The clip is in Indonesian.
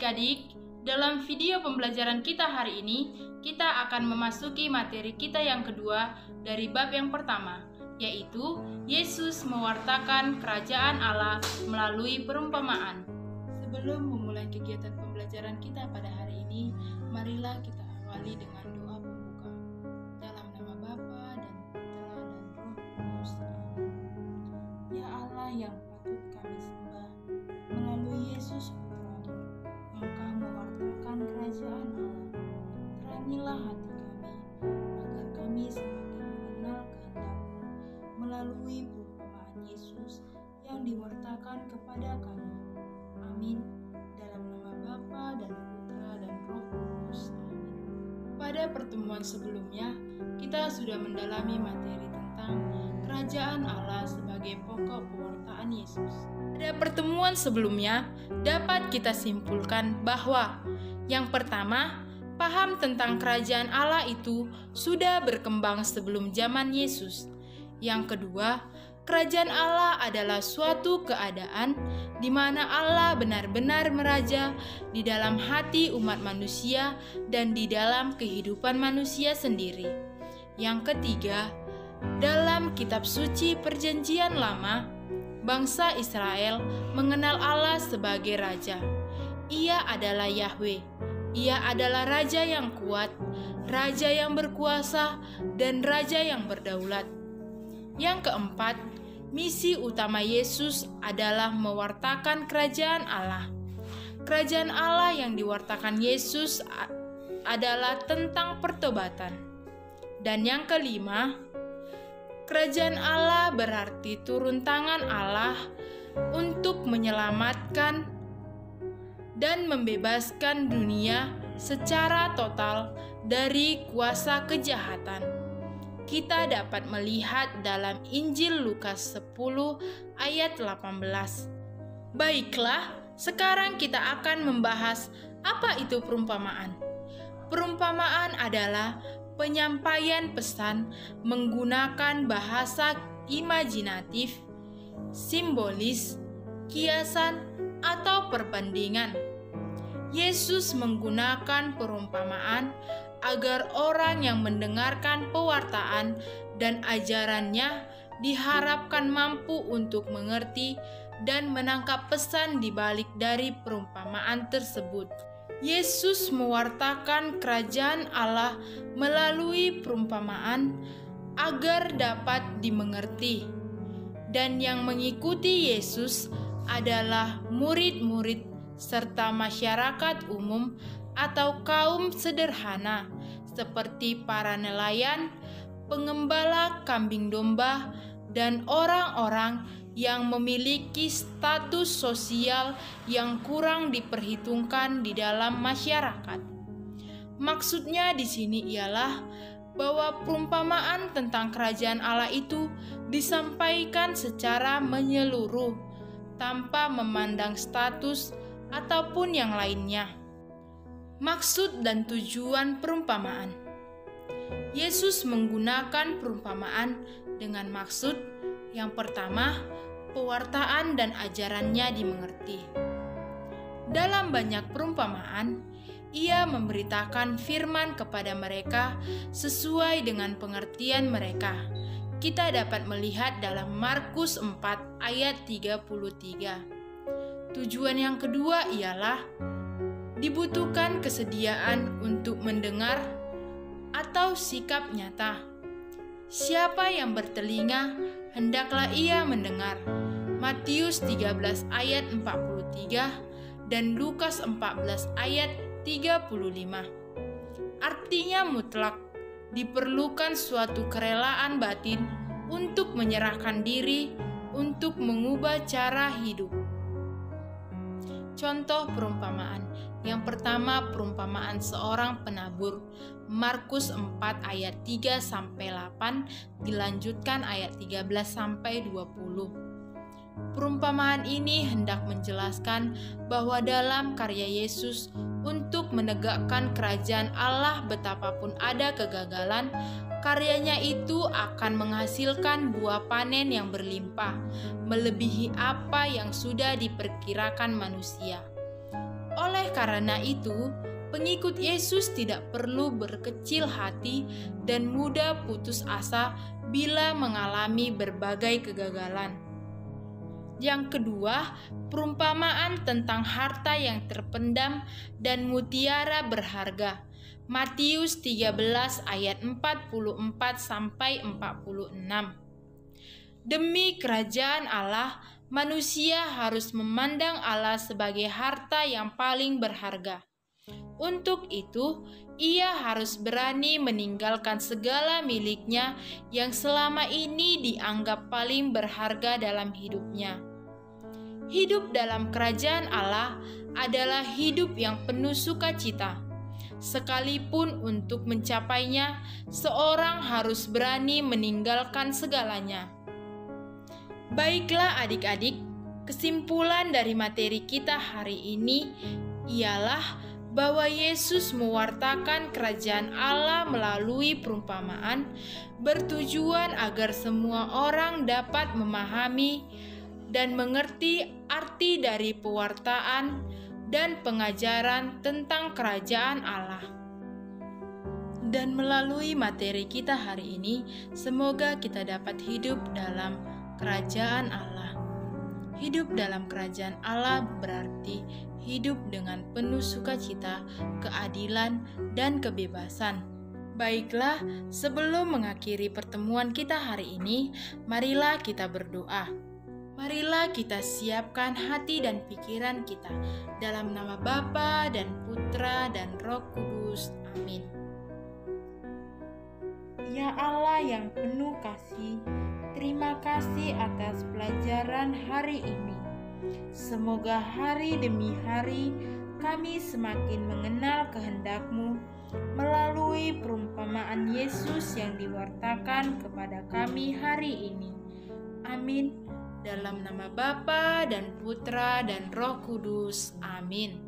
adik-adik, dalam video pembelajaran kita hari ini, kita akan memasuki materi kita yang kedua dari bab yang pertama, yaitu Yesus mewartakan kerajaan Allah melalui perumpamaan. Sebelum memulai kegiatan pembelajaran kita pada hari ini, marilah kita awali dengan doa pembuka. Dalam nama Bapa dan Putra dan Roh Kudus. Amin. Ya Allah yang patut kami sembah, melalui Yesus Putra-Mu, Engkau mewartakan kerajaan Allah. Terangilah hati kami, agar kami semakin mengenal kehendak-Mu melalui perumpamaan Yesus yang diwartakan kepada kami. Amin. Dalam nama Bapa dan Putra dan Roh Kudus. Amin. Pada pertemuan sebelumnya, kita sudah mendalami materi tentang kerajaan Allah sebagai pokok pewartaan Yesus. Pada pertemuan sebelumnya, dapat kita simpulkan bahwa yang pertama, paham tentang kerajaan Allah itu sudah berkembang sebelum zaman Yesus. Yang kedua, kerajaan Allah adalah suatu keadaan di mana Allah benar-benar meraja di dalam hati umat manusia dan di dalam kehidupan manusia sendiri. Yang ketiga, dalam kitab suci Perjanjian Lama, bangsa Israel mengenal Allah sebagai Raja. Ia adalah Yahweh. Ia adalah Raja yang kuat, Raja yang berkuasa, dan Raja yang berdaulat. Yang keempat, misi utama Yesus adalah mewartakan kerajaan Allah. Kerajaan Allah yang diwartakan Yesus adalah tentang pertobatan. Dan yang kelima, kerajaan Allah berarti turun tangan Allah untuk menyelamatkan dan membebaskan dunia secara total dari kuasa kejahatan. Kita dapat melihat dalam Injil Lukas 10 ayat 18. Baiklah, sekarang kita akan membahas apa itu perumpamaan. Perumpamaan adalah penyampaian pesan menggunakan bahasa imajinatif, simbolis, kiasan, atau perbandingan. Yesus menggunakan perumpamaan agar orang yang mendengarkan pewartaan dan ajarannya diharapkan mampu untuk mengerti dan menangkap pesan di balik dari perumpamaan tersebut. Yesus mewartakan kerajaan Allah melalui perumpamaan agar dapat dimengerti. Dan yang mengikuti Yesus adalah murid-murid serta masyarakat umum atau kaum sederhana seperti para nelayan, pengembala kambing domba, dan orang-orang yang memiliki status sosial yang kurang diperhitungkan di dalam masyarakat. Maksudnya di sini ialah bahwa perumpamaan tentang kerajaan Allah itu disampaikan secara menyeluruh tanpa memandang status ataupun yang lainnya. Maksud dan tujuan perumpamaan. Yesus menggunakan perumpamaan dengan maksud yang pertama, pewartaan dan ajarannya dimengerti. Dalam banyak perumpamaan, ia memberitakan firman kepada mereka sesuai dengan pengertian mereka. Kita dapat melihat dalam Markus 4 ayat 33. Tujuan yang kedua ialah dibutuhkan kesediaan untuk mendengar atau sikap nyata. Siapa yang bertelinga, hendaklah ia mendengar. Matius 13 ayat 43 dan Lukas 14 ayat 35. Artinya mutlak, diperlukan suatu kerelaan batin untuk menyerahkan diri untuk mengubah cara hidup. Contoh perumpamaan. Yang pertama, perumpamaan seorang penabur. Markus 4 ayat 3 sampai 8 dilanjutkan ayat 13 sampai 20. Perumpamaan ini hendak menjelaskan bahwa dalam karya Yesus untuk menegakkan kerajaan Allah, betapapun ada kegagalan, karyanya itu akan menghasilkan buah panen yang berlimpah, melebihi apa yang sudah diperkirakan manusia. Oleh karena itu, pengikut Yesus tidak perlu berkecil hati dan mudah putus asa bila mengalami berbagai kegagalan. Yang kedua, perumpamaan tentang harta yang terpendam dan mutiara berharga. Matius 13 ayat 44 sampai 46. Demi kerajaan Allah, manusia harus memandang Allah sebagai harta yang paling berharga. Untuk itu, ia harus berani meninggalkan segala miliknya yang selama ini dianggap paling berharga dalam hidupnya. Hidup dalam kerajaan Allah adalah hidup yang penuh sukacita. Sekalipun untuk mencapainya, seorang harus berani meninggalkan segalanya. Baiklah adik-adik, kesimpulan dari materi kita hari ini ialah bahwa Yesus mewartakan kerajaan Allah melalui perumpamaan, bertujuan agar semua orang dapat memahami dan mengerti arti dari pewartaan dan pengajaran tentang kerajaan Allah. Dan melalui materi kita hari ini, semoga kita dapat hidup dalam kerajaan Allah. Hidup dalam kerajaan Allah berarti hidup dengan penuh sukacita, keadilan, dan kebebasan. Baiklah, sebelum mengakhiri pertemuan kita hari ini, marilah kita berdoa. Marilah kita siapkan hati dan pikiran kita dalam nama Bapa dan Putra dan Roh Kudus. Amin. Ya Allah yang penuh kasih, terima kasih atas pelajaran hari ini. Semoga hari demi hari kami semakin mengenal kehendak-Mu melalui perumpamaan Yesus yang diwartakan kepada kami hari ini. Amin. Dalam nama Bapa dan Putra dan Roh Kudus. Amin.